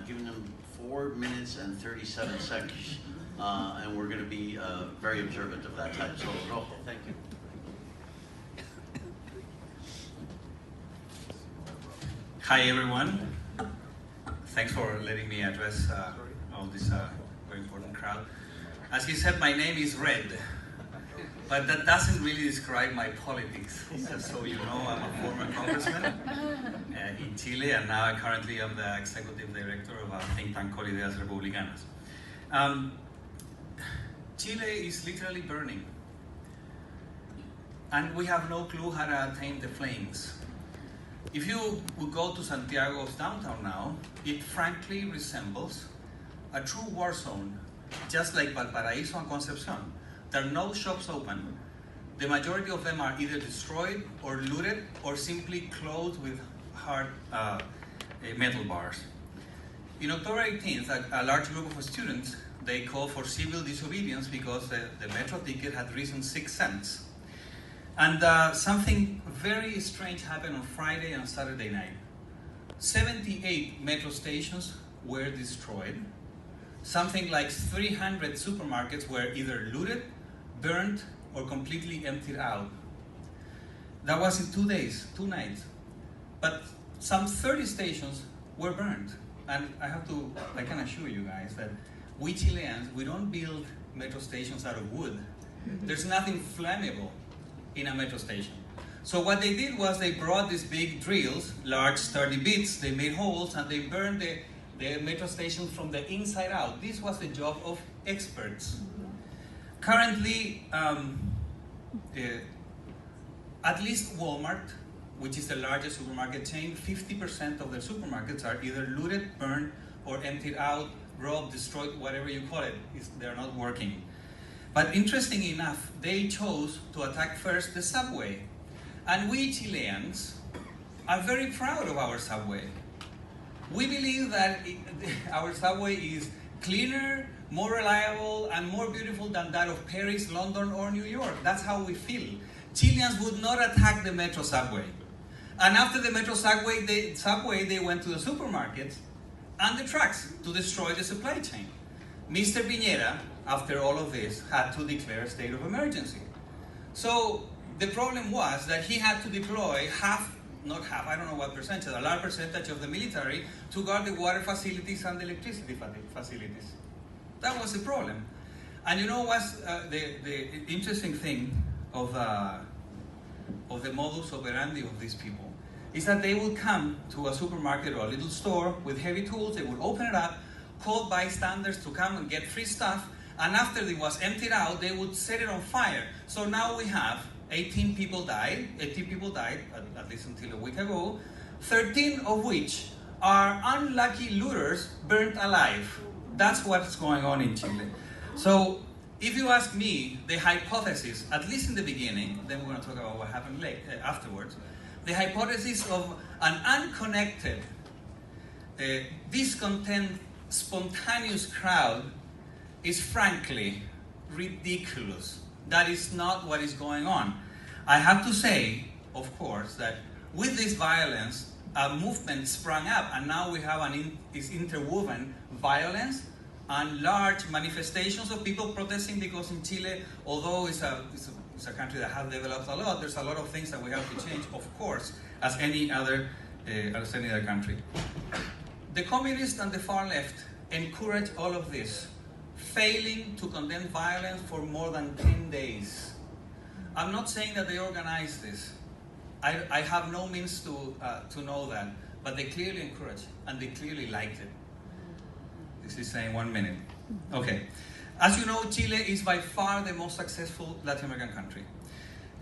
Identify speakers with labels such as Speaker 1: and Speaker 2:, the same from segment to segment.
Speaker 1: I've given them 4 minutes and 37 seconds, and we're going to be very observant of that time. So, Rojo, thank you.
Speaker 2: Hi, everyone. Thanks for letting me address all this very important crowd. As you said, my name is Red, but that doesn't really describe my politics. Just so you know, I'm a former congressman in Chile, and now currently I'm the executive director of a think tank called Ideas Republicanas. Chile is literally burning, and we have no clue how to tame the flames. If you would go to Santiago's downtown now, it frankly resembles a true war zone, just like Valparaíso and Concepción. There are no shops open. The majority of them are either destroyed or looted or simply closed with hard metal bars. In October 18th, a large group of students, they called for civil disobedience because the metro ticket had risen 6 cents. And something very strange happened on Friday and Saturday night. 78 metro stations were destroyed. Something like 300 supermarkets were either looted, burned, or completely emptied out. That was in 2 days, 2 nights. But some 30 stations were burned. And I can assure you guys that we Chileans, we don't build metro stations out of wood. There's nothing flammable in a metro station. So what they did was they brought these big drills, large sturdy bits, they made holes and they burned the metro station from the inside out. This was the job of experts. Currently, at least Walmart, which is the largest supermarket chain, 50% of their supermarkets are either looted, burned, or emptied out, robbed, destroyed, whatever you call it. They're not working. But interesting enough, they chose to attack first the subway. And we Chileans are very proud of our subway. We believe that our subway is cleaner, more reliable, and more beautiful than that of Paris, London, or New York. That's how we feel. Chileans would not attack the metro subway. And after the metro subway, they went to the supermarkets and the trucks to destroy the supply chain. Mr. Piñera, after all of this, had to declare a state of emergency. So the problem was that he had to deploy I don't know what percentage, a large percentage of the military to guard the water facilities and the electricity facilities. That was the problem. And you know what's the interesting thing of the modus operandi of these people is that they would come to a supermarket or a little store with heavy tools, they would open it up, call bystanders to come and get free stuff, and after it was emptied out, they would set it on fire. So now we have 18 people died, at least until a week ago, 13 of which are unlucky looters burnt alive. That's what's going on in Chile. So if you ask me, the hypothesis, at least in the beginning, then we're going to talk about what happened afterwards, the hypothesis of an unconnected, discontent, spontaneous crowd is frankly ridiculous. That is not what is going on. I have to say, of course, that with this violence, a movement sprang up, and now we have this interwoven violence and large manifestations of people protesting because in Chile, although it's a country that has developed a lot, there's a lot of things that we have to change, of course, as any other country. The communists and the far left encourage all of this, failing to condemn violence for more than 10 days. I'm not saying that they organized this. I have no means to know that, but they clearly encouraged and they clearly liked it. This is saying 1 minute. Okay. As you know, Chile is by far the most successful Latin American country.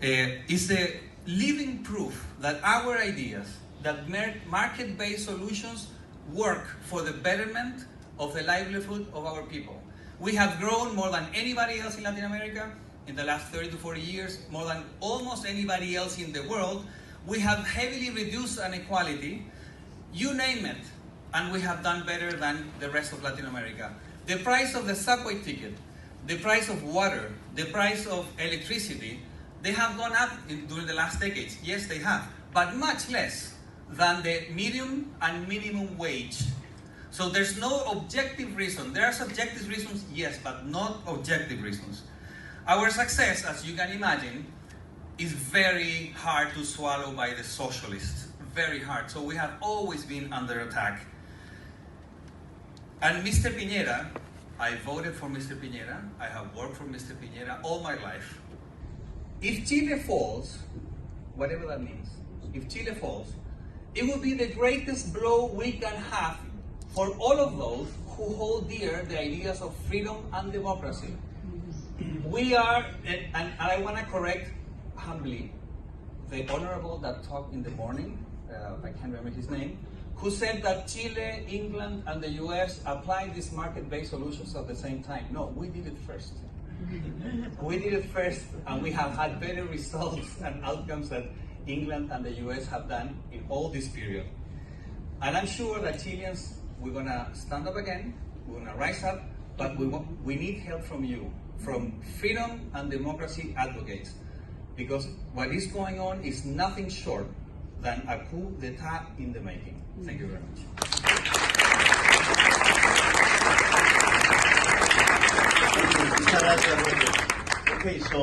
Speaker 2: It's the living proof that our ideas, that market-based solutions work for the betterment of the livelihood of our people. We have grown more than anybody else in Latin America in the last 30 to 40 years, more than almost anybody else in the world. We have heavily reduced inequality, you name it, and we have done better than the rest of Latin America. The price of the subway ticket, the price of water, the price of electricity, they have gone up during the last decades. Yes, they have, but much less than the medium and minimum wage. So there's no objective reason. There are subjective reasons, yes, but not objective reasons. Our success, as you can imagine, is very hard to swallow by the socialists. Very hard. So we have always been under attack. And Mr. Piñera, I voted for Mr. Piñera. I have worked for Mr. Piñera all my life. If Chile falls, whatever that means, if Chile falls, it will be the greatest blow we can have for all of those who hold dear the ideas of freedom and democracy. We are, and I want to correct humbly the honorable that talked in the morning, I can't remember his name, who said that Chile, England, and the US applied these market-based solutions at the same time. No, we did it first. We did it first, and we have had better results and outcomes that England and the US have done in all this period. And I'm sure that Chileans, we're going to stand up again, we're going to rise up, but we need help from you, from freedom and democracy advocates, because what is going on is nothing short than a coup d'etat in the making. Thank you very much.
Speaker 1: Okay, so